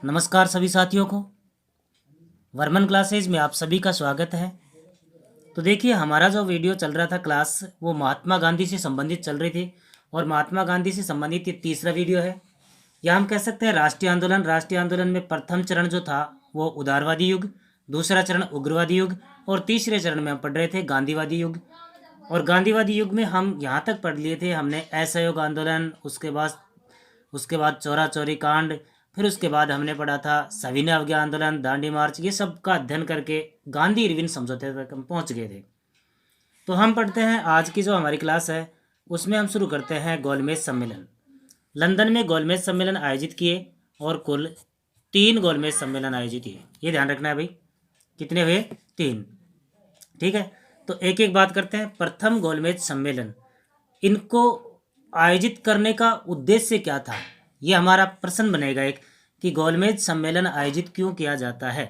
नमस्कार सभी साथियों को। वर्मन क्लासेज में आप सभी का स्वागत है। तो देखिए, हमारा जो वीडियो चल रहा था क्लास, वो महात्मा गांधी से संबंधित चल रही थी और महात्मा गांधी से संबंधित ये तीसरा वीडियो है, या हम कह सकते हैं राष्ट्रीय आंदोलन। राष्ट्रीय आंदोलन में प्रथम चरण जो था वो उदारवादी युग, दूसरा चरण उग्रवादी युग और तीसरे चरण में हम पढ़ रहे थे गांधीवादी युग। और गांधीवादी युग में हम यहाँ तक पढ़ लिए थे हमने असहयोग आंदोलन, उसके बाद चौरा चौरी कांड, फिर उसके बाद हमने पढ़ा था सविनय अवज्ञा आंदोलन, दांडी मार्च। ये सब का अध्ययन करके गांधी इरविन समझौते तक हम पहुंच गए थे। तो हम पढ़ते हैं आज की जो हमारी क्लास है, उसमें हम शुरू करते हैं गोलमेज सम्मेलन। लंदन में गोलमेज सम्मेलन आयोजित किए और कुल 3 गोलमेज सम्मेलन आयोजित किए। ये ध्यान रखना है भाई, कितने हुए? 3। ठीक है, तो एक एक बात करते हैं। प्रथम गोलमेज सम्मेलन, इनको आयोजित करने का उद्देश्य क्या था, ये हमारा प्रश्न बनेगा एक, कि गोलमेज सम्मेलन आयोजित क्यों किया जाता है।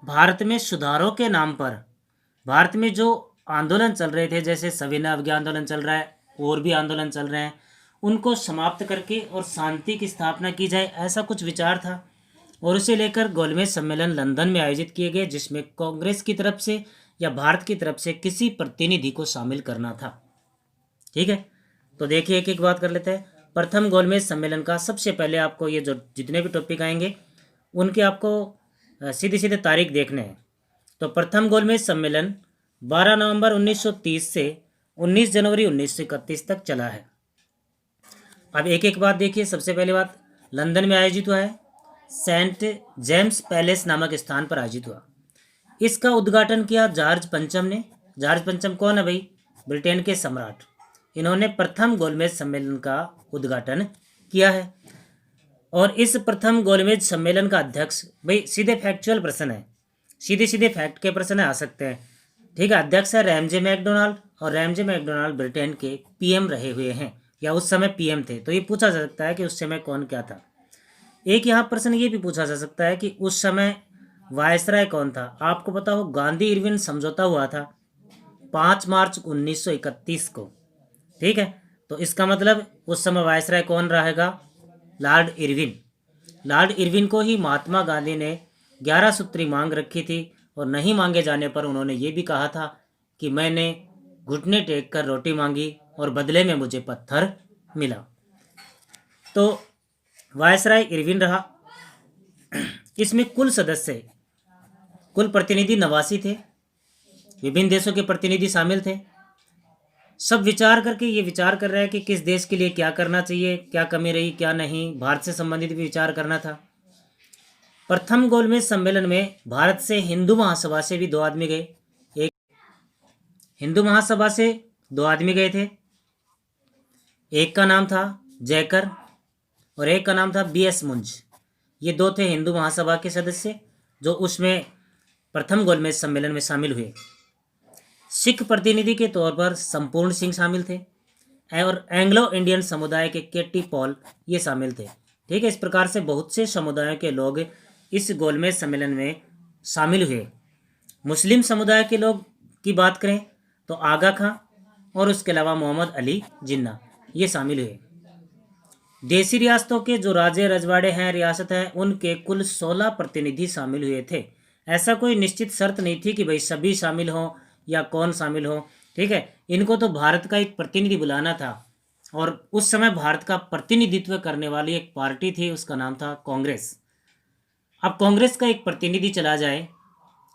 भारत में सुधारों के नाम पर भारत में जो आंदोलन चल रहे थे, जैसे सविनय अवज्ञा आंदोलन चल रहा है और भी आंदोलन चल रहे हैं, उनको समाप्त करके और शांति की स्थापना की जाए, ऐसा कुछ विचार था। और उसे लेकर गोलमेज सम्मेलन लंदन में आयोजित किए गए, जिसमें कांग्रेस की तरफ से या भारत की तरफ से किसी प्रतिनिधि को शामिल करना था। ठीक है, तो देखिए एक एक बात कर लेते हैं। प्रथम गोलमेज सम्मेलन का सबसे पहले आपको ये जो जितने भी टॉपिक आएंगे उनके आपको सीधे सीधे तारीख देखने हैं। तो प्रथम गोलमेज सम्मेलन 12 नवंबर 1930 से 19 जनवरी 1931 तक चला है। अब एक एक बात देखिए। सबसे पहले बात, लंदन में आयोजित हुआ है, सेंट जेम्स पैलेस नामक स्थान पर आयोजित हुआ। इसका उद्घाटन किया जॉर्ज पंचम ने। जॉर्ज पंचम कौन है भाई? ब्रिटेन के सम्राट। इन्होंने प्रथम गोलमेज सम्मेलन का उद्घाटन किया है। और इस प्रथम गोलमेज सम्मेलन का अध्यक्ष, भाई सीधे फैक्चुअल प्रश्न है, सीधे सीधे फैक्ट के प्रश्न आ सकते हैं। ठीक है, अध्यक्ष है रैमजे मैकडोनाल्ड, और रैमजे मैकडोनाल्ड ब्रिटेन के पीएम रहे हुए हैं, या उस समय पीएम थे। तो ये पूछा जा सकता है कि उस समय कौन क्या था। एक यहाँ प्रश्न ये भी पूछा जा सकता है कि उस समय वायसराय कौन था। आपको पता हो, गांधी इरविन समझौता हुआ था 5 मार्च 1931 को। ठीक है, तो इसका मतलब उस समय वायसराय कौन रहेगा? Lord Irwin. लॉर्ड इरविन को ही महात्मा गांधी ने 11 सूत्री मांग रखी थी, और नहीं मांगे जाने पर उन्होंने ये भी कहा था कि मैंने घुटने टेक कर रोटी मांगी और बदले में मुझे पत्थर मिला। तो वायसराय इरविन रहा। इसमें कुल सदस्य, कुल प्रतिनिधि 89 थे। विभिन्न देशों के प्रतिनिधि शामिल थे। सब विचार करके ये विचार कर रहे हैं कि किस देश के लिए क्या करना चाहिए, क्या कमी रही क्या नहीं। भारत से संबंधित भी विचार करना था। प्रथम गोलमेज सम्मेलन में भारत से हिंदू महासभा से भी 2 आदमी गए। एक हिंदू महासभा से 2 आदमी गए थे। एक का नाम था जयकर और एक का नाम था BS मुंज। ये 2 थे हिंदू महासभा के सदस्य जो उसमें प्रथम गोलमेज सम्मेलन में शामिल हुए। सिख प्रतिनिधि के तौर पर संपूर्ण सिंह शामिल थे, और एंग्लो इंडियन समुदाय के KT पॉल ये शामिल थे। ठीक है, इस प्रकार से बहुत से समुदायों के लोग इस गोलमेज सम्मेलन में शामिल हुए। मुस्लिम समुदाय के लोग की बात करें तो आगा खां और उसके अलावा मोहम्मद अली जिन्ना ये शामिल हुए। देसी रियासतों के जो राजे रजवाड़े हैं, रियासत हैं, उनके कुल 16 प्रतिनिधि शामिल हुए थे। ऐसा कोई निश्चित शर्त नहीं थी कि भाई सभी शामिल हों या कौन शामिल हो। ठीक है, इनको तो भारत का एक प्रतिनिधि बुलाना था, और उस समय भारत का प्रतिनिधित्व करने वाली एक पार्टी थी, उसका नाम था कांग्रेस। अब कांग्रेस का एक प्रतिनिधि चला जाए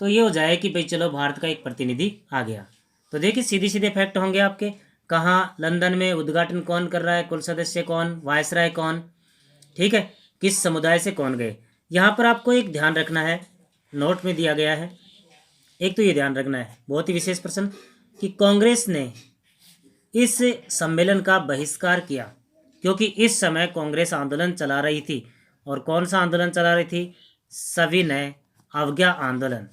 तो ये हो जाए कि भाई चलो भारत का एक प्रतिनिधि आ गया। तो देखिए सीधे सीधे फैक्ट होंगे आपके। कहाँ? लंदन में। उद्घाटन कौन कर रहा है? कुल सदस्य कौन? वायसराय कौन? ठीक है, किस समुदाय से कौन गए? यहाँ पर आपको एक ध्यान रखना है, नोट में दिया गया है। एक तो ये ध्यान रखना है, बहुत ही विशेष प्रश्न, कि कांग्रेस ने इस सम्मेलन का बहिष्कार किया, क्योंकि इस समय कांग्रेस आंदोलन चला रही थी। और कौन सा आंदोलन चला रही थी? सविनय अवज्ञा आंदोलन।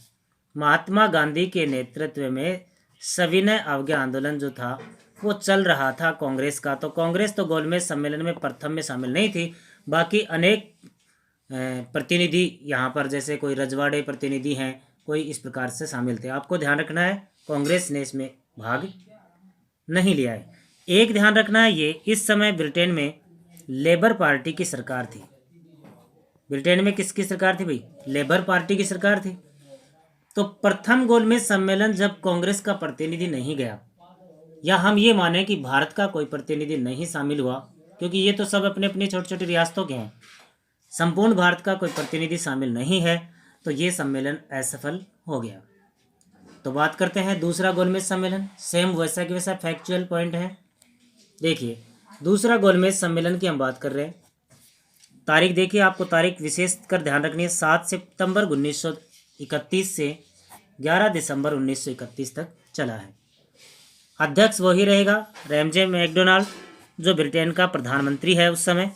महात्मा गांधी के नेतृत्व में सविनय अवज्ञा आंदोलन जो था वो चल रहा था कांग्रेस का। तो कांग्रेस तो गोलमेज सम्मेलन में प्रथम में शामिल नहीं थी। बाकी अनेक प्रतिनिधि यहाँ पर, जैसे कोई रजवाड़े प्रतिनिधि हैं, कोई इस प्रकार से शामिल थे। आपको ध्यान रखना है कांग्रेस ने इसमें भाग नहीं लिया है। एक ध्यान रखना है ये, इस समय ब्रिटेन में लेबर पार्टी की सरकार थी। ब्रिटेन में किसकी सरकार थी भाई? लेबर पार्टी की सरकार थी। तो प्रथम गोलमेज सम्मेलन जब कांग्रेस का प्रतिनिधि नहीं गया, या हम ये माने कि भारत का कोई प्रतिनिधि नहीं शामिल हुआ, क्योंकि ये तो सब अपने अपनी छोटी छोटी रियासतों के हैं, संपूर्ण भारत का कोई प्रतिनिधि शामिल नहीं है, तो ये सम्मेलन असफल हो गया। तो बात करते हैं दूसरा गोलमेज सम्मेलन। सेम वैसा कि वैसा फैक्चुअल पॉइंट है। देखिए, दूसरा गोलमेज सम्मेलन की हम बात कर रहे हैं। तारीख देखिए, आपको तारीख विशेष कर ध्यान रखनी है। 7 सितंबर 1931 से 11 दिसंबर 1931 तक चला है। अध्यक्ष वही रहेगा, रैमजे मैकडोनाल्ड, जो ब्रिटेन का प्रधानमंत्री है उस समय।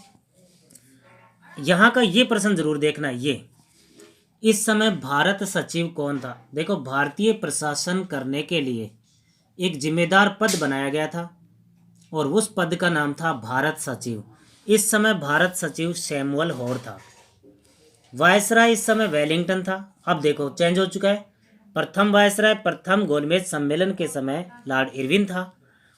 यहाँ का ये प्रश्न जरूर देखना, ये इस समय भारत सचिव कौन था? देखो, भारतीय प्रशासन करने के लिए एक जिम्मेदार पद बनाया गया था और उस पद का नाम था भारत सचिव। इस समय भारत सचिव सैमुअल हॉर था। वायसराय इस समय वेलिंगटन था। अब देखो चेंज हो चुका है। प्रथम वायसराय प्रथम गोलमेज सम्मेलन के समय लॉर्ड इरविन था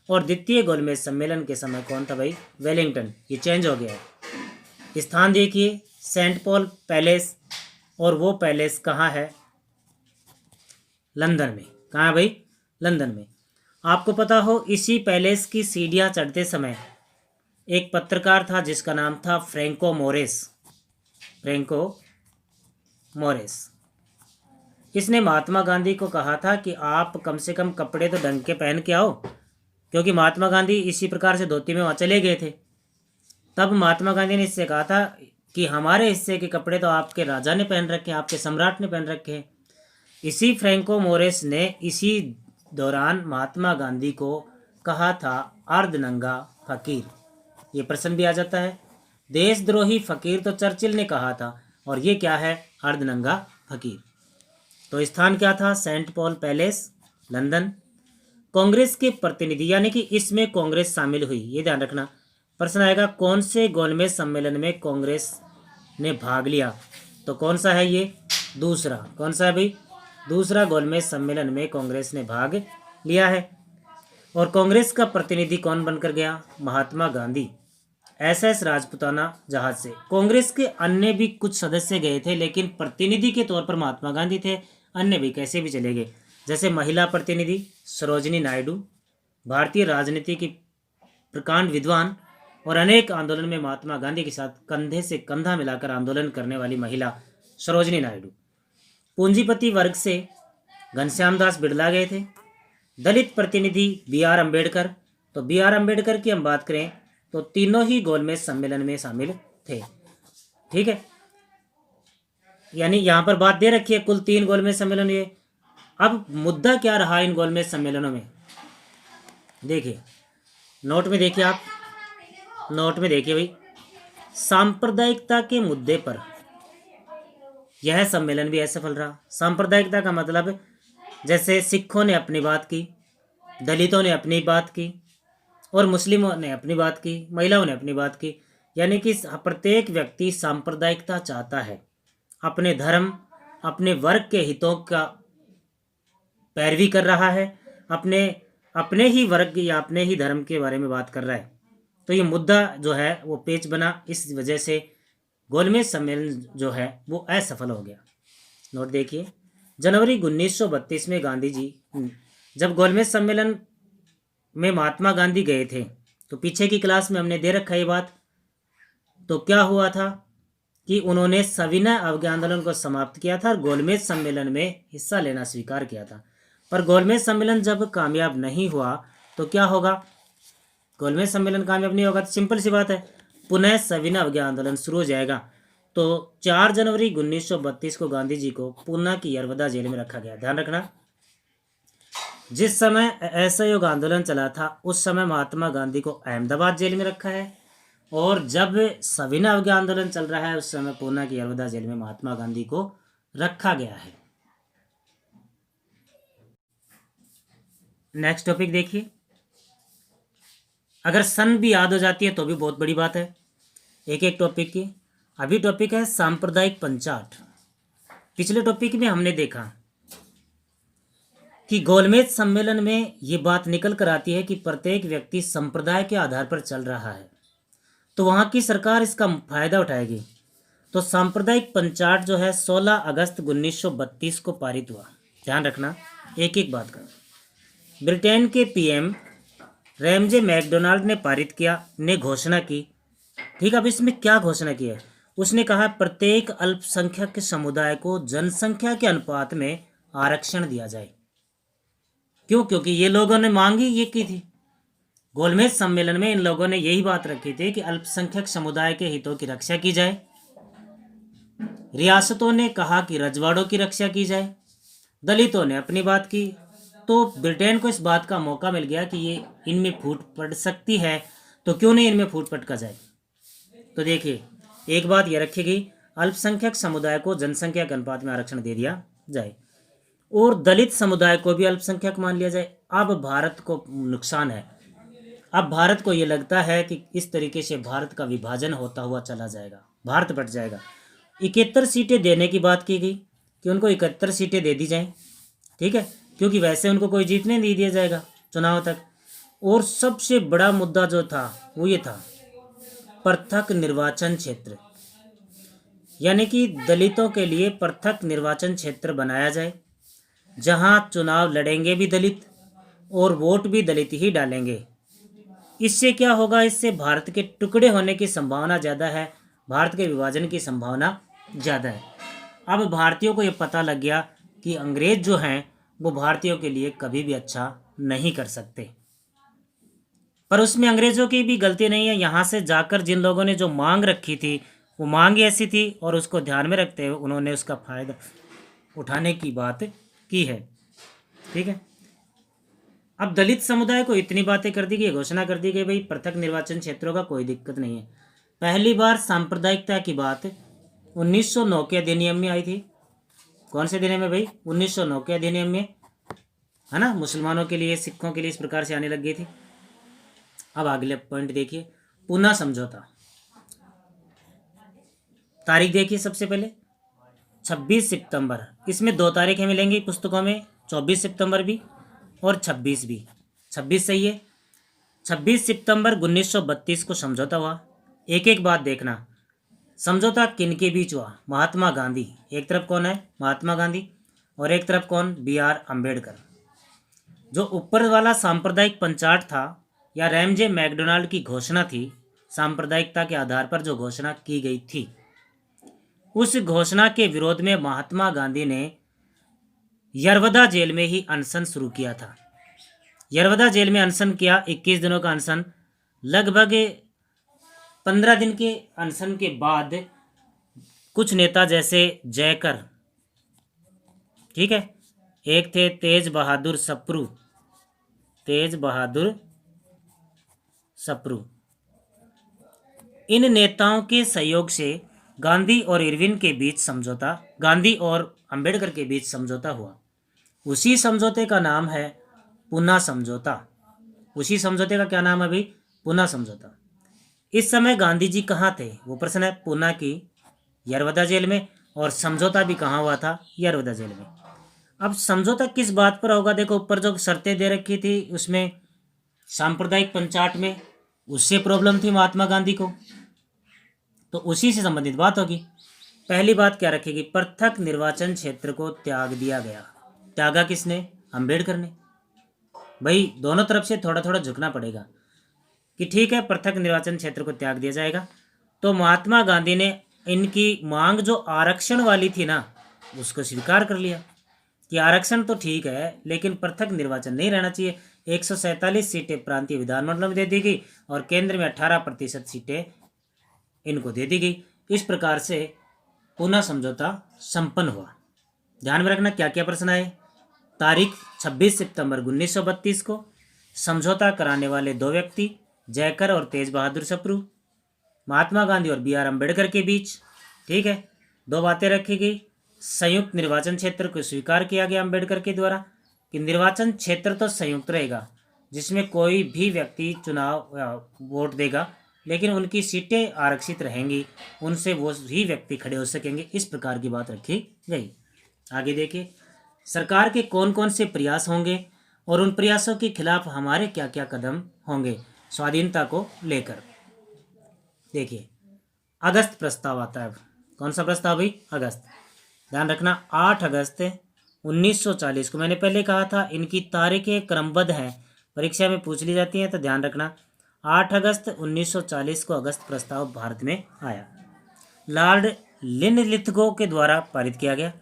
और द्वितीय गोलमेज सम्मेलन के समय कौन था भाई? वेलिंगटन। ये चेंज हो गया है। स्थान देखिए, सेंट पॉल पैलेस, और वो पैलेस कहाँ है? लंदन में। कहाँ है भाई? लंदन में। आपको पता हो, इसी पैलेस की सीढ़ियाँ चढ़ते समय एक पत्रकार था जिसका नाम था फ्रैंको मोरेस। फ्रैंको मोरेस, इसने महात्मा गांधी को कहा था कि आप कम से कम कपड़े तो ढंग के पहन के आओ, क्योंकि महात्मा गांधी इसी प्रकार से धोती में वहाँ चले गए थे। तब महात्मा गांधी ने इससे कहा था कि हमारे हिस्से के कपड़े तो आपके राजा ने पहन रखे हैं, आपके सम्राट ने पहन रखे हैं। इसी फ्रैंको मोरेस ने इसी दौरान महात्मा गांधी को कहा था अर्धनंगा फकीर। ये प्रश्न भी आ जाता है। देशद्रोही फकीर तो चर्चिल ने कहा था, और ये क्या है? अर्धनंगा फकीर। तो स्थान क्या था? Saint Paul Palace, London. Congress के प्रतिनिधि, यानी कि इसमें कांग्रेस शामिल हुई, ये ध्यान रखना। प्रश्न आएगा कौन से गोलमेज सम्मेलन में कांग्रेस ने भाग लिया? तो कौन सा है ये? दूसरा। कौन सा है भाई? दूसरा गोलमेज सम्मेलन में कांग्रेस ने भाग लिया है। और कांग्रेस का प्रतिनिधि कौन बनकर गया? महात्मा गांधी, SS राजपुताना जहाज से। कांग्रेस के अन्य भी कुछ सदस्य गए थे, लेकिन प्रतिनिधि के तौर पर महात्मा गांधी थे। अन्य भी कैसे भी चले गए, जैसे महिला प्रतिनिधि सरोजिनी नायडू, भारतीय राजनीति की प्रकांड विद्वान और अनेक आंदोलन में महात्मा गांधी के साथ कंधे से कंधा मिलाकर आंदोलन करने वाली महिला सरोजिनी नायडू। पूंजीपति वर्ग से घनश्याम दास बिड़ला गए थे। दलित प्रतिनिधि BR अम्बेडकर। तो BR अम्बेडकर की हम बात करें तो तीनों ही गोलमेज सम्मेलन में शामिल थे। ठीक है, यानी यहाँ पर बात दे रखी है कुल 3 गोलमेज सम्मेलन ये। अब मुद्दा क्या रहा इन गोलमेज सम्मेलनों में? देखिए, नोट में देखिए, आप नोट में देखिए भाई, सांप्रदायिकता के मुद्दे पर यह सम्मेलन भी असफल रहा। सांप्रदायिकता का मतलब, जैसे सिखों ने अपनी बात की, दलितों ने अपनी बात की, और मुस्लिमों ने अपनी बात की, महिलाओं ने अपनी बात की। यानी कि प्रत्येक व्यक्ति सांप्रदायिकता चाहता है, अपने धर्म, अपने वर्ग के हितों का पैरवी कर रहा है, अपने ही वर्ग या अपने ही धर्म के बारे में बात कर रहा है। तो ये मुद्दा जो है वो पेच बना, इस वजह से गोलमेज सम्मेलन जो है वो असफल हो गया। नोट देखिए, जनवरी 1932 में गांधी जी जब गोलमेज सम्मेलन में महात्मा गांधी गए थे, तो पीछे की क्लास में हमने दे रखा ये बात। तो क्या हुआ था कि उन्होंने सविनय अवज्ञा आंदोलन को समाप्त किया था और गोलमेज सम्मेलन में हिस्सा लेना स्वीकार किया था। पर गोलमेज सम्मेलन जब कामयाब नहीं हुआ तो क्या होगा? गोलमेज सम्मेलन कामयाब नहीं होगा तो सिंपल सी बात है, पुनः सविनय अवज्ञा आंदोलन शुरू हो जाएगा। तो 4 जनवरी 1932 को गांधी जी को पूना की यरवदा जेल में रखा गया। ध्यान रखना, जिस समय असहयोग आंदोलन चला था उस समय महात्मा गांधी को अहमदाबाद जेल में रखा है, और जब सविनय अवज्ञा आंदोलन चल रहा है उस समय पूना की यरवदा जेल में महात्मा गांधी को रखा गया है। नेक्स्ट टॉपिक देखिए, अगर सन भी याद हो जाती है तो भी बहुत बड़ी बात है एक एक टॉपिक की। अभी टॉपिक है सांप्रदायिक पंचाट। पिछले टॉपिक में हमने देखा कि गोलमेज सम्मेलन में ये बात निकल कर आती है कि प्रत्येक व्यक्ति संप्रदाय के आधार पर चल रहा है, तो वहाँ की सरकार इसका फायदा उठाएगी। तो सांप्रदायिक पंचाट जो है 16 अगस्त 1932 को पारित हुआ। ध्यान रखना एक एक बात का। ब्रिटेन के पीएम रैमजे मैकडोनाल्ड ने पारित किया, ने घोषणा की। ठीक है, अब इसमें क्या घोषणा की है? उसने कहा प्रत्येक अल्पसंख्यक समुदाय को जनसंख्या के अनुपात में आरक्षण दिया जाए। क्यों? क्योंकि ये लोगों ने मांग ही ये की थी। गोलमेज सम्मेलन में इन लोगों ने यही बात रखी थी कि अल्पसंख्यक समुदाय के हितों की रक्षा की जाए। रियासतों ने कहा कि रजवाड़ों की रक्षा की जाए। दलितों ने अपनी बात की। तो ब्रिटेन को इस बात का मौका मिल गया कि ये इनमें फूट पड़ सकती है, तो क्यों नहीं इनमें फूट पटका जाए। तो देखिए, एक बात यह रखी गई, अल्पसंख्यक समुदाय को जनसंख्या के अनुपात में आरक्षण दे दिया जाए और दलित समुदाय को भी अल्पसंख्यक मान लिया जाए। अब भारत को नुकसान है। अब भारत को ये लगता है कि इस तरीके से भारत का विभाजन होता हुआ चला जाएगा, भारत बट जाएगा। 71 सीटें देने की बात की गई कि उनको 71 सीटें दे दी जाएं। ठीक है, क्योंकि वैसे उनको कोई जीतने नहीं दिया जाएगा चुनाव तक। और सबसे बड़ा मुद्दा जो था वो ये था, पृथक निर्वाचन क्षेत्र, यानी कि दलितों के लिए पृथक निर्वाचन क्षेत्र बनाया जाए, जहां चुनाव लड़ेंगे भी दलित और वोट भी दलित ही डालेंगे। इससे क्या होगा? इससे भारत के टुकड़े होने की संभावना ज़्यादा है, भारत के विभाजन की संभावना ज़्यादा है। अब भारतीयों को ये पता लग गया कि अंग्रेज जो हैं वो भारतीयों के लिए कभी भी अच्छा नहीं कर सकते। पर उसमें अंग्रेज़ों की भी गलती नहीं है। यहाँ से जाकर जिन लोगों ने जो मांग रखी थी वो मांग ऐसी थी और उसको ध्यान में रखते हुए उन्होंने उसका फ़ायदा उठाने की बात की है। ठीक है, अब दलित समुदाय को इतनी बातें कर दी गई, घोषणा कर दी गई भाई पृथक निर्वाचन क्षेत्रों का कोई दिक्कत नहीं है। पहली बार सांप्रदायिकता की बात 1909 के अधिनियम में आई थी। कौन से अधिनियम में भाई? 1909 के अधिनियम में, है ना। मुसलमानों के लिए, सिखों के लिए इस प्रकार से आने लग गई थी। अब अगले पॉइंट देखिए, पूना समझौता। तारीख देखिए, सबसे पहले 26 सितंबर। इसमें 2 तारीखें मिलेंगी पुस्तकों में, 24 सितंबर भी और 26 भी। 26 सही है। 26 सितंबर 1932 को समझौता हुआ। एक एक बात देखना, समझौता किन के बीच हुआ? महात्मा गांधी, एक तरफ कौन है? महात्मा गांधी, और एक तरफ कौन? BR अम्बेडकर। जो ऊपर वाला सांप्रदायिक पंचाट था या रैमजे मैकडोनाल्ड की घोषणा थी, सांप्रदायिकता के आधार पर जो घोषणा की गई थी, उस घोषणा के विरोध में महात्मा गांधी ने यरवदा जेल में ही अनशन शुरू किया था। यरवदा जेल में अनशन किया, 21 दिनों का अनशन। लगभग 15 दिन के अनशन के बाद कुछ नेता जैसे जयकर, ठीक है, एक थे तेज बहादुर सप्रू, तेज बहादुर सप्रू, इन नेताओं के सहयोग से गांधी और इरविन के बीच समझौता, गांधी और अंबेडकर के बीच समझौता हुआ। उसी समझौते का नाम है पूना समझौता। उसी समझौते का क्या नाम है भाई? पूना समझौता। इस समय गांधी जी कहाँ थे? वो प्रश्न है। पूना की यरवदा जेल में, और समझौता भी कहाँ हुआ था? यरवदा जेल में। अब समझौता किस बात पर होगा? देखो, ऊपर जो शर्तें दे रखी थी उसमें सांप्रदायिक पंचाट में उससे प्रॉब्लम थी महात्मा गांधी को, तो उसी से संबंधित बात होगी। पहली बात क्या रखेगी? पृथक निर्वाचन क्षेत्र को त्याग दिया गया। त्यागा किसने? अंबेडकर ने। भाई दोनों तरफ से थोड़ा थोड़ा झुकना पड़ेगा कि ठीक है, पृथक निर्वाचन क्षेत्र को त्याग दिया जाएगा। तो महात्मा गांधी ने इनकी मांग जो आरक्षण वाली थी ना, उसको स्वीकार कर लिया कि आरक्षण तो ठीक है लेकिन पृथक निर्वाचन नहीं रहना चाहिए। 147 सीटें प्रांतीय विधानमंडल में दे दी गई और केंद्र में 18% सीटें इनको दे दी गई। इस प्रकार से पूना समझौता संपन्न हुआ। ध्यान में रखना क्या क्या प्रश्न आए। तारीख 26 सितंबर 1932 को। समझौता कराने वाले 2 व्यक्ति जयकर और तेज बहादुर सप्रू, महात्मा गांधी और BR अम्बेडकर के बीच। ठीक है, 2 बातें रखी गई। संयुक्त निर्वाचन क्षेत्र को स्वीकार किया गया अम्बेडकर के द्वारा कि निर्वाचन क्षेत्र तो संयुक्त रहेगा, जिसमें कोई भी व्यक्ति चुनाव वोट देगा लेकिन उनकी सीटें आरक्षित रहेंगी, उनसे वो ही व्यक्ति खड़े हो सकेंगे। इस प्रकार की बात रखी गई। आगे देखिए, सरकार के कौन कौन से प्रयास होंगे और उन प्रयासों के खिलाफ हमारे क्या क्या कदम होंगे स्वाधीनता को लेकर। देखिए, अगस्त प्रस्ताव आता है। कौन सा प्रस्ताव भाई? अगस्त। ध्यान रखना 8 अगस्त 1940 को, मैंने पहले कहा था इनकी तारीखें क्रमबद्ध हैं, परीक्षा में पूछ ली जाती हैं, तो ध्यान रखना 8 अगस्त 1940 को अगस्त प्रस्ताव भारत में आया। लॉर्ड लिनलिथगो के द्वारा पारित किया गया।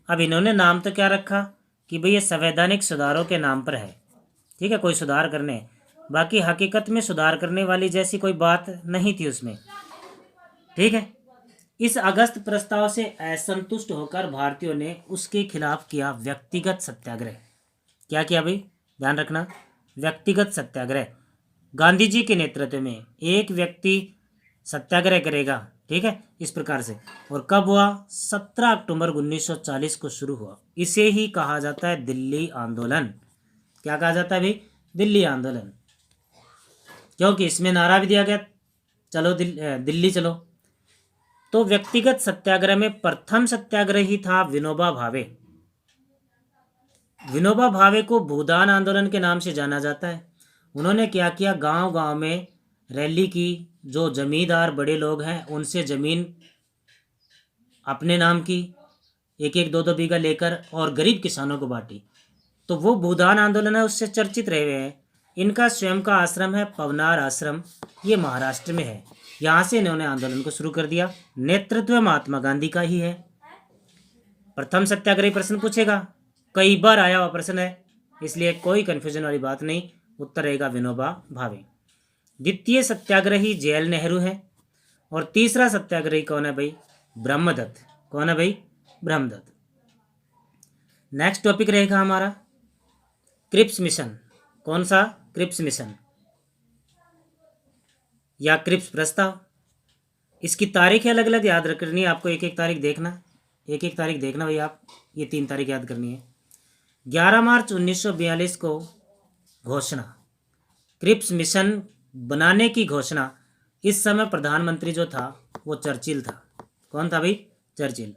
अब इन्होंने नाम तो क्या रखा कि भाई ये संवैधानिक सुधारों के नाम पर है, ठीक है, कोई सुधार करने, बाकी हकीकत में सुधार करने वाली जैसी कोई बात नहीं थी उसमें, ठीक है। इस अगस्त प्रस्ताव से असंतुष्ट होकर भारतीयों ने उसके खिलाफ किया व्यक्तिगत सत्याग्रह। क्या किया भाई? ध्यान रखना, व्यक्तिगत सत्याग्रह। गांधी जी के नेतृत्व में एक व्यक्ति सत्याग्रह करेगा, ठीक है, इस प्रकार से। और कब हुआ? 17 अक्टूबर 1940 को शुरू हुआ। इसे ही कहा जाता है दिल्ली आंदोलन। क्या कहा जाता है भाई? दिल्ली आंदोलन, क्योंकि इसमें नारा भी दिया गया, चलो दिल्ली चलो। तो व्यक्तिगत सत्याग्रह में प्रथम सत्याग्रही था विनोबा भावे। विनोबा भावे को भूदान आंदोलन के नाम से जाना जाता है। उन्होंने क्या किया? गांव गांव में रैली की, जो जमींदार बड़े लोग हैं उनसे ज़मीन अपने नाम की, एक एक दो दो बीघा लेकर, और गरीब किसानों को बांटी। तो वो भूदान आंदोलन है, उससे चर्चित रहे हुए हैं। इनका स्वयं का आश्रम है पवनार आश्रम, ये महाराष्ट्र में है। यहाँ से इन्होंने आंदोलन को शुरू कर दिया। नेतृत्व महात्मा गांधी का ही है। प्रथम सत्याग्रही प्रश्न पूछेगा, कई बार आया हुआ प्रश्न है, इसलिए कोई कंफ्यूजन वाली बात नहीं, उत्तर रहेगा विनोबा भावे। द्वितीय सत्याग्रही जवाहरलाल नेहरू है। और तीसरा सत्याग्रही कौन है भाई? ब्रह्मदत्त। कौन है भाई? ब्रह्मदत्त। नेक्स्ट टॉपिक रहेगा हमारा क्रिप्स मिशन। कौन सा? क्रिप्स मिशन या क्रिप्स प्रस्ताव। इसकी तारीख अलग अलग याद रखनी है आपको, एक एक तारीख देखना, एक एक तारीख देखना भाई आप, ये 3 तारीख याद करनी है। 11 मार्च 1942 को घोषणा, क्रिप्स मिशन बनाने की घोषणा। इस समय प्रधानमंत्री जो था वो चर्चिल था। कौन था भाई? चर्चिल।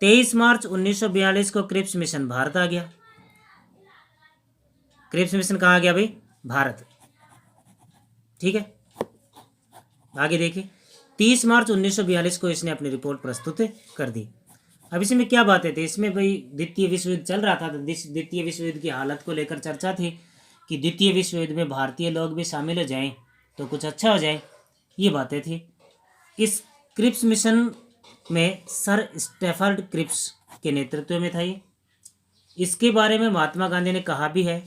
23 मार्च 1942 को क्रिप्स मिशन भारत आ गया। क्रिप्स मिशन कहाँ आ गया भाई? भारत, ठीक है। आगे देखिए, 30 मार्च 1942 को इसने अपनी रिपोर्ट प्रस्तुत कर दी। अब इसमें क्या बातें थी? इसमें भाई द्वितीय विश्व युद्ध चल रहा था, तो द्वितीय विश्व युद्ध की हालत को लेकर चर्चा थी कि द्वितीय विश्व युद्ध में भारतीय लोग भी शामिल हो जाएं तो कुछ अच्छा हो जाए, ये बातें थी। इस क्रिप्स मिशन में सर स्टैफर्ड क्रिप्स के नेतृत्व में था ये। इसके बारे में महात्मा गांधी ने कहा भी है,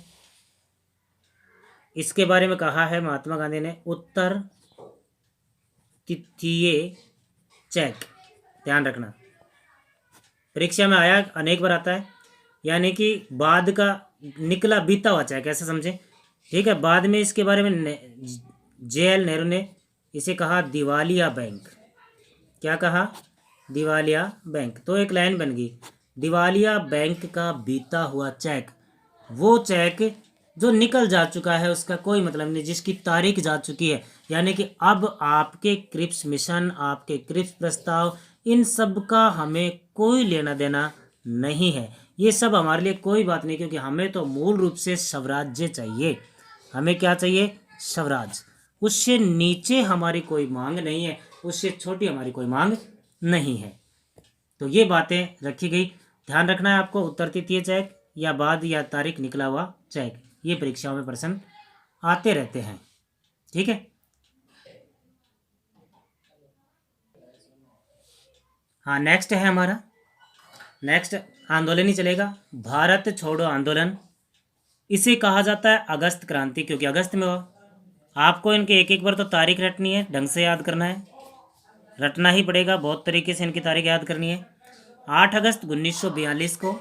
इसके बारे में कहा है महात्मा गांधी ने, उत्तर तिथिये चेक। ध्यान रखना, परीक्षा में आया, अनेक बार आता है, यानी कि बाद का निकला बीता हुआ चेक, ऐसा समझे, ठीक है। बाद में इसके बारे में जवाहरलाल नेहरू ने इसे कहा दिवालिया बैंक। क्या कहा? दिवालिया बैंक। तो एक लाइन बन गई, दिवालिया बैंक का बीता हुआ चेक। वो चेक जो निकल जा चुका है, उसका कोई मतलब नहीं, जिसकी तारीख जा चुकी है। यानी कि अब आपके क्रिप्स मिशन, आपके क्रिप्स प्रस्ताव, इन सब का हमें कोई लेना देना नहीं है। ये सब हमारे लिए कोई बात नहीं, क्योंकि हमें तो मूल रूप से स्वराज्य चाहिए। हमें क्या चाहिए? स्वराज। उससे नीचे हमारी कोई मांग नहीं है, उससे छोटी हमारी कोई मांग नहीं है। तो ये बातें रखी गई, ध्यान रखना है आपको। उत्तर तिथिय चेक या बाद या तारीख निकला हुआ चेक, ये परीक्षाओं में प्रश्न आते रहते हैं, ठीक है। हाँ, नेक्स्ट है हमारा, नेक्स्ट आंदोलन ही चलेगा, भारत छोड़ो आंदोलन। इसे कहा जाता है अगस्त क्रांति, क्योंकि अगस्त में हुआ। आपको इनके एक एक बार तो तारीख रटनी है, ढंग से याद करना है, रटना ही पड़ेगा, बहुत तरीके से इनकी तारीख याद करनी है। 8 अगस्त 1942 को,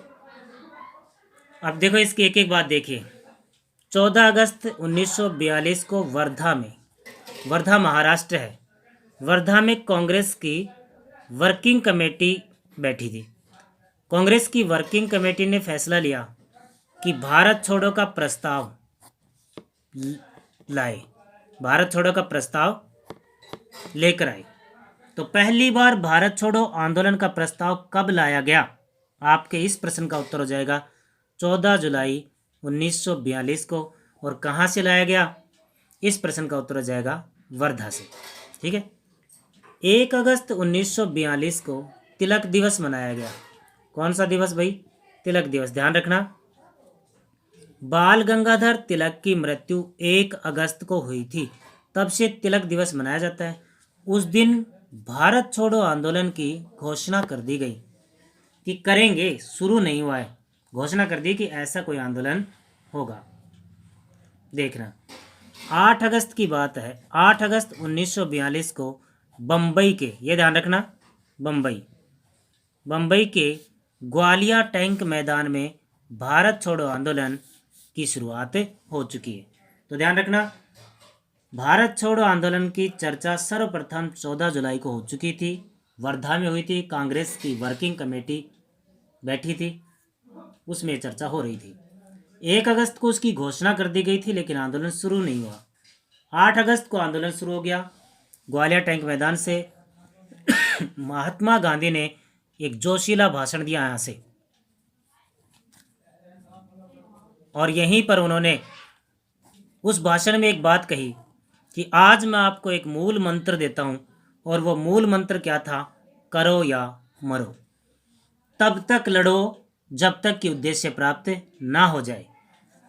अब देखो इसकी एक एक बात देखिए। 14 अगस्त 1942 को वर्धा में, वर्धा महाराष्ट्र है, वर्धा में कांग्रेस की वर्किंग कमेटी बैठी थी। कांग्रेस की वर्किंग कमेटी ने फैसला लिया कि भारत छोड़ो का प्रस्ताव लाए, भारत छोड़ो का प्रस्ताव लेकर आए। तो पहली बार भारत छोड़ो आंदोलन का प्रस्ताव कब लाया गया? आपके इस प्रश्न का उत्तर हो जाएगा 14 जुलाई 1942 को। और कहाँ से लाया गया? इस प्रश्न का उत्तर हो जाएगा वर्धा से, ठीक है। 1 अगस्त 1942 को तिलक दिवस मनाया गया। कौन सा दिवस भाई? तिलक दिवस। ध्यान रखना, बाल गंगाधर तिलक की मृत्यु 1 अगस्त को हुई थी, तब से तिलक दिवस मनाया जाता है। उस दिन भारत छोड़ो आंदोलन की घोषणा कर दी गई कि करेंगे, शुरू नहीं हुआ है, घोषणा कर दी कि ऐसा कोई आंदोलन होगा। देखना, 8 अगस्त की बात है। 8 अगस्त 1942 को बम्बई के, ये ध्यान रखना, बम्बई के ग्वालिया टैंक मैदान में भारत छोड़ो आंदोलन की शुरुआत हो चुकी है। तो ध्यान रखना, भारत छोड़ो आंदोलन की चर्चा सर्वप्रथम 14 जुलाई को हो चुकी थी, वर्धा में हुई थी। कांग्रेस की वर्किंग कमेटी बैठी थी, उसमें चर्चा हो रही थी। 1 अगस्त को उसकी घोषणा कर दी गई थी, लेकिन आंदोलन शुरू नहीं हुआ। 8 अगस्त को आंदोलन शुरू हो गया ग्वालियर टैंक मैदान से। महात्मा गांधी ने एक जोशीला भाषण दिया यहाँ से, और यहीं पर उन्होंने उस भाषण में एक बात कही कि आज मैं आपको एक मूल मंत्र देता हूँ, और वो मूल मंत्र क्या था? करो या मरो, तब तक लड़ो जब तक कि उद्देश्य प्राप्त ना हो जाए।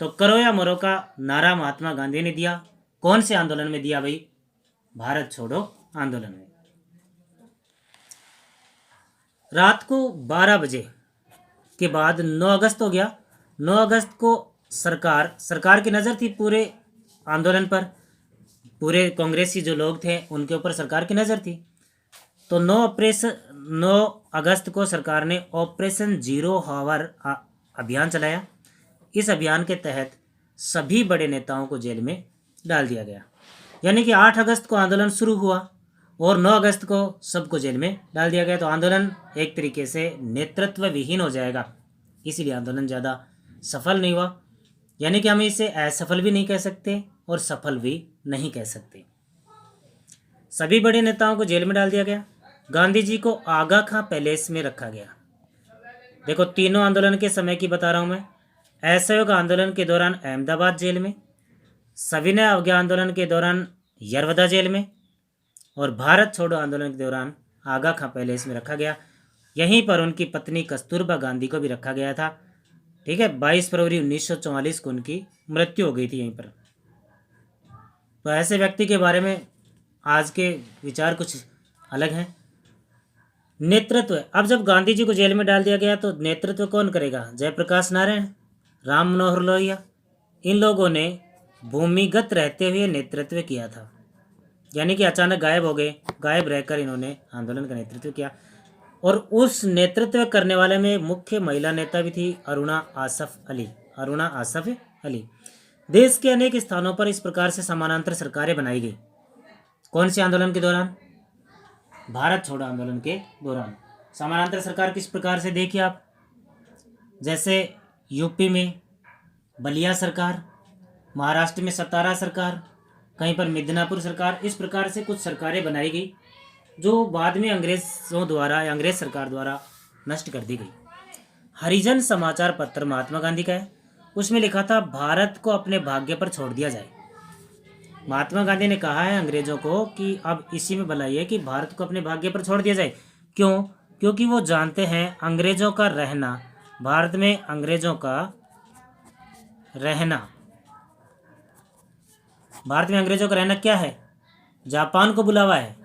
तो करो या मरो का नारा महात्मा गांधी ने दिया। कौन से आंदोलन में दिया भाई? भारत छोड़ो आंदोलन में। रात को 12 बजे के बाद 9 अगस्त हो गया। 9 अगस्त को सरकार की नज़र थी पूरे आंदोलन पर, पूरे कांग्रेसी जो लोग थे उनके ऊपर सरकार की नज़र थी। तो 9 अगस्त को सरकार ने ऑपरेशन जीरो हावर अभियान चलाया। इस अभियान के तहत सभी बड़े नेताओं को जेल में डाल दिया गया। यानी कि 8 अगस्त को आंदोलन शुरू हुआ और 9 अगस्त को सबको जेल में डाल दिया गया। तो आंदोलन एक तरीके से नेतृत्व विहीन हो जाएगा, इसीलिए आंदोलन ज़्यादा सफल नहीं हुआ। यानी कि हम इसे असफल भी नहीं कह सकते और सफल भी नहीं कह सकते। सभी बड़े नेताओं को जेल में डाल दिया गया। गांधी जी को आगा खां पैलेस में रखा गया। देखो, तीनों आंदोलन के समय की बता रहा हूँ मैं। असहयोग आंदोलन के दौरान अहमदाबाद जेल में, सविनय अवज्ञा आंदोलन के दौरान यरवदा जेल में, और भारत छोड़ो आंदोलन के दौरान आगा खां पैलेस में रखा गया। यहीं पर उनकी पत्नी कस्तूरबा गांधी को भी रखा गया था। ठीक है, 22 फरवरी 1944 को उनकी मृत्यु हो गई थी यहीं पर। तो ऐसे व्यक्ति के बारे में आज के विचार कुछ अलग हैं। नेतृत्व, अब जब गांधी जी को जेल में डाल दिया गया तो नेतृत्व कौन करेगा? जयप्रकाश नारायण, राम मनोहर लोहिया, इन लोगों ने भूमिगत रहते हुए नेतृत्व किया था। यानी कि अचानक गायब हो गए, गायब रहकर इन्होंने आंदोलन का नेतृत्व किया। और उस नेतृत्व करने वाले में मुख्य महिला नेता भी थी अरुणा आसफ अली। देश के अनेक स्थानों पर इस प्रकार से समानांतर सरकारें बनाई गई। कौन से आंदोलन के दौरान? भारत छोड़ो आंदोलन के दौरान। समानांतर सरकार किस प्रकार से? देखिए आप, जैसे यूपी में बलिया सरकार, महाराष्ट्र में सतारा सरकार, कहीं पर मिदनापुर सरकार, इस प्रकार से कुछ सरकारें बनाई गई जो बाद में अंग्रेज़ों द्वारा या अंग्रेज सरकार द्वारा नष्ट कर दी गई। हरिजन समाचार पत्र महात्मा गांधी का है, उसमें लिखा था भारत को अपने भाग्य पर छोड़ दिया जाए। महात्मा गांधी ने कहा है अंग्रेजों को कि अब इसी में भलाई है कि भारत को अपने भाग्य पर छोड़ दिया जाए। क्यों? क्योंकि वो जानते हैं अंग्रेजों का रहना, भारत में अंग्रेजों का रहना, भारत में अंग्रेजों का रहना क्या है? जापान को बुलावा है।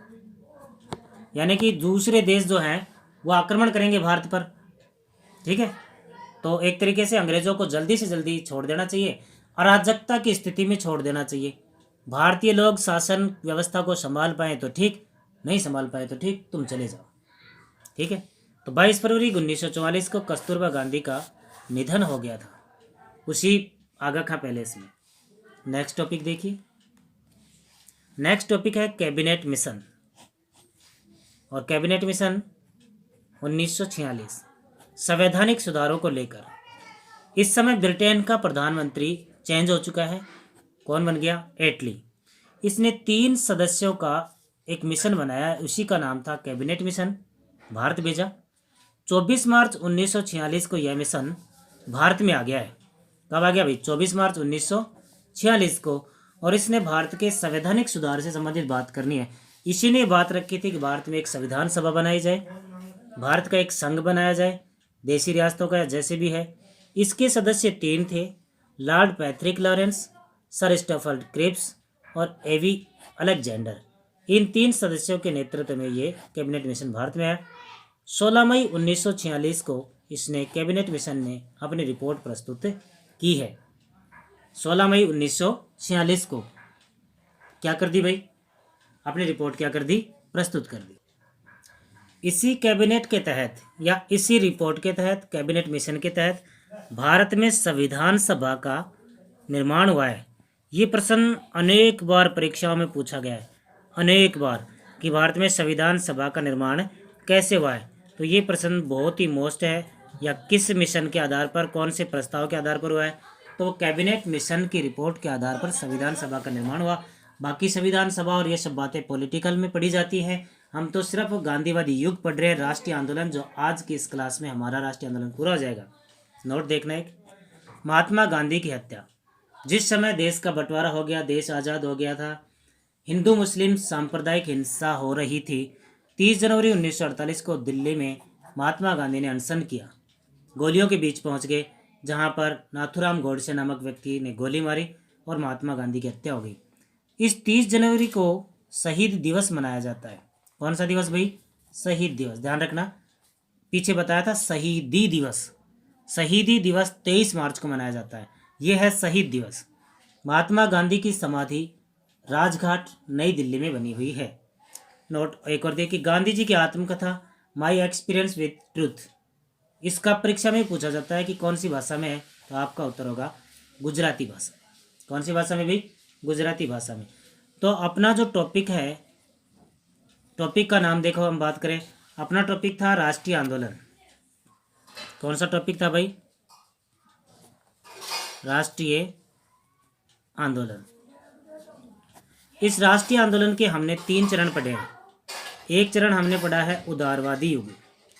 यानी कि दूसरे देश जो हैं वो आक्रमण करेंगे भारत पर। ठीक है, तो एक तरीके से अंग्रेजों को जल्दी से जल्दी छोड़ देना चाहिए, अराजकता की स्थिति में छोड़ देना चाहिए। भारतीय लोग शासन व्यवस्था को संभाल पाए तो ठीक, नहीं संभाल पाए तो ठीक, तुम चले जाओ। ठीक है, तो 22 फरवरी 1944 को कस्तूरबा गांधी का निधन हो गया था, उसी आगा खां पैलेस में। नेक्स्ट टॉपिक देखिए। नेक्स्ट टॉपिक है कैबिनेट मिशन। और कैबिनेट मिशन 1946 संवैधानिक सुधारों को लेकर। इस समय ब्रिटेन का प्रधानमंत्री चेंज हो चुका है। कौन बन गया? एटली। इसने 3 सदस्यों का एक मिशन बनाया, उसी का नाम था कैबिनेट मिशन। भारत भेजा। 24 मार्च 1946 को यह मिशन भारत में आ गया है। कब आ गया भाई? 24 मार्च 1946 को। और इसने भारत के संवैधानिक सुधार से संबंधित बात करनी है। इसी ने बात रखी थी कि भारत में एक संविधान सभा बनाई जाए, भारत का एक संघ बनाया जाए, देशी रियासतों का जैसे भी है। इसके सदस्य 3 थे, Lord Patrick Lawrence, Sir Stafford Cripps और एवी अलेक्जेंडर। इन 3 सदस्यों के नेतृत्व में ये कैबिनेट मिशन भारत में आया। 16 मई 1946 को इसने कैबिनेट मिशन ने अपनी रिपोर्ट प्रस्तुत की है। 16 मई 1946 को क्या कर दी भाई, अपनी रिपोर्ट क्या कर दी, प्रस्तुत कर दी। इसी कैबिनेट के तहत या इसी रिपोर्ट के तहत, कैबिनेट मिशन के तहत भारत में संविधान सभा का निर्माण हुआ है। ये प्रश्न अनेक बार परीक्षाओं में पूछा गया है, अनेक बार, कि भारत में संविधान सभा का निर्माण कैसे हुआ है। तो ये प्रश्न बहुत ही मोस्ट है, या किस मिशन के आधार पर, कौन से प्रस्ताव के आधार पर हुआ है। तो कैबिनेट मिशन की रिपोर्ट के आधार पर संविधान सभा का निर्माण हुआ। बाकी संविधान सभा और ये सब बातें पॉलिटिकल में पढ़ी जाती हैं, हम तो सिर्फ गांधीवादी युग पढ़ रहे हैं, राष्ट्रीय आंदोलन, जो आज की इस क्लास में हमारा राष्ट्रीय आंदोलन पूरा हो जाएगा। नोट देखना एक, महात्मा गांधी की हत्या। जिस समय देश का बंटवारा हो गया, देश आज़ाद हो गया था, हिंदू मुस्लिम सांप्रदायिक हिंसा हो रही थी, 30 जनवरी 1948 को दिल्ली में महात्मा गांधी ने अनशन किया, गोलियों के बीच पहुंच गए, जहां पर नाथूराम गोडसे नामक व्यक्ति ने गोली मारी और महात्मा गांधी की हत्या हो गई। इस 30 जनवरी को शहीद दिवस मनाया जाता है। कौन सा दिवस भाई, शहीद दिवस, ध्यान रखना, पीछे बताया था शहीदी दिवस। शहीदी दिवस 23 मार्च को मनाया जाता है, यह है शहीद दिवस। महात्मा गांधी की समाधि राजघाट नई दिल्ली में बनी हुई है। नोट एक और देखिए, गांधी जी की आत्मकथा माई एक्सपीरियंस विद ट्रूथ। इसका परीक्षा में पूछा जाता है कि कौन सी भाषा में है, तो आपका उत्तर होगा गुजराती भाषा। कौन सी भाषा में भी, गुजराती भाषा में। तो अपना जो टॉपिक है, टॉपिक का नाम देखो, हम बात करें, अपना टॉपिक था राष्ट्रीय आंदोलन। कौन सा टॉपिक था भाई, राष्ट्रीय आंदोलन। इस राष्ट्रीय आंदोलन के हमने 3 चरण पढ़े हैं। एक चरण हमने पढ़ा है उदारवादी युग।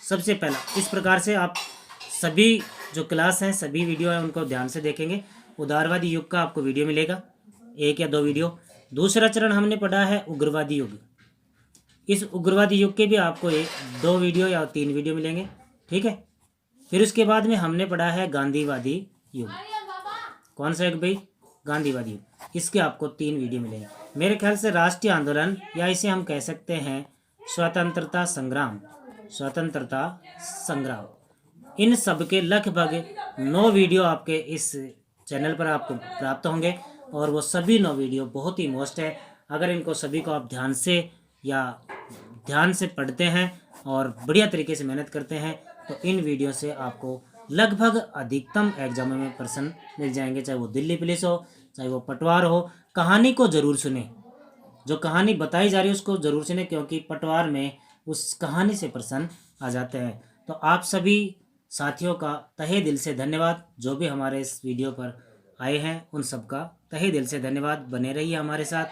सबसे पहला, इस प्रकार से आप सभी जो क्लास हैं, सभी वीडियो हैं, उनको ध्यान से देखेंगे। उदारवादी युग का आपको वीडियो मिलेगा, 1 या 2 वीडियो। दूसरा चरण हमने पढ़ा है उग्रवादी युग। इस उग्रवादी युग के भी आपको 2 वीडियो या 3 वीडियो मिलेंगे, ठीक है। फिर उसके बाद में हमने पढ़ा है गांधीवादी युग। कौन सा युग भाई, गांधीवादी युग। इसके आपको 3 वीडियो मिलेंगे। मेरे ख्याल से राष्ट्रीय आंदोलन, या इसे हम कह सकते हैं स्वतंत्रता संग्राम, स्वतंत्रता संग्राम, इन सब के लगभग 9 वीडियो आपके इस चैनल पर आपको प्राप्त होंगे, और वो सभी 9 वीडियो बहुत ही मोस्ट है। अगर इनको सभी को आप ध्यान से पढ़ते हैं और बढ़िया तरीके से मेहनत करते हैं, तो इन वीडियो से आपको लगभग अधिकतम एग्जामों में प्रश्न मिल जाएंगे, चाहे वो दिल्ली पुलिस हो, चाहे वो पटवार हो। कहानी को जरूर सुने, जो कहानी बताई जा रही है उसको जरूर सुने, क्योंकि पटवार में उस कहानी से प्रश्न आ जाते हैं। तो आप सभी साथियों का तहे दिल से धन्यवाद, जो भी हमारे इस वीडियो पर आए हैं उन सबका तहे दिल से धन्यवाद। बने रहिए हमारे साथ।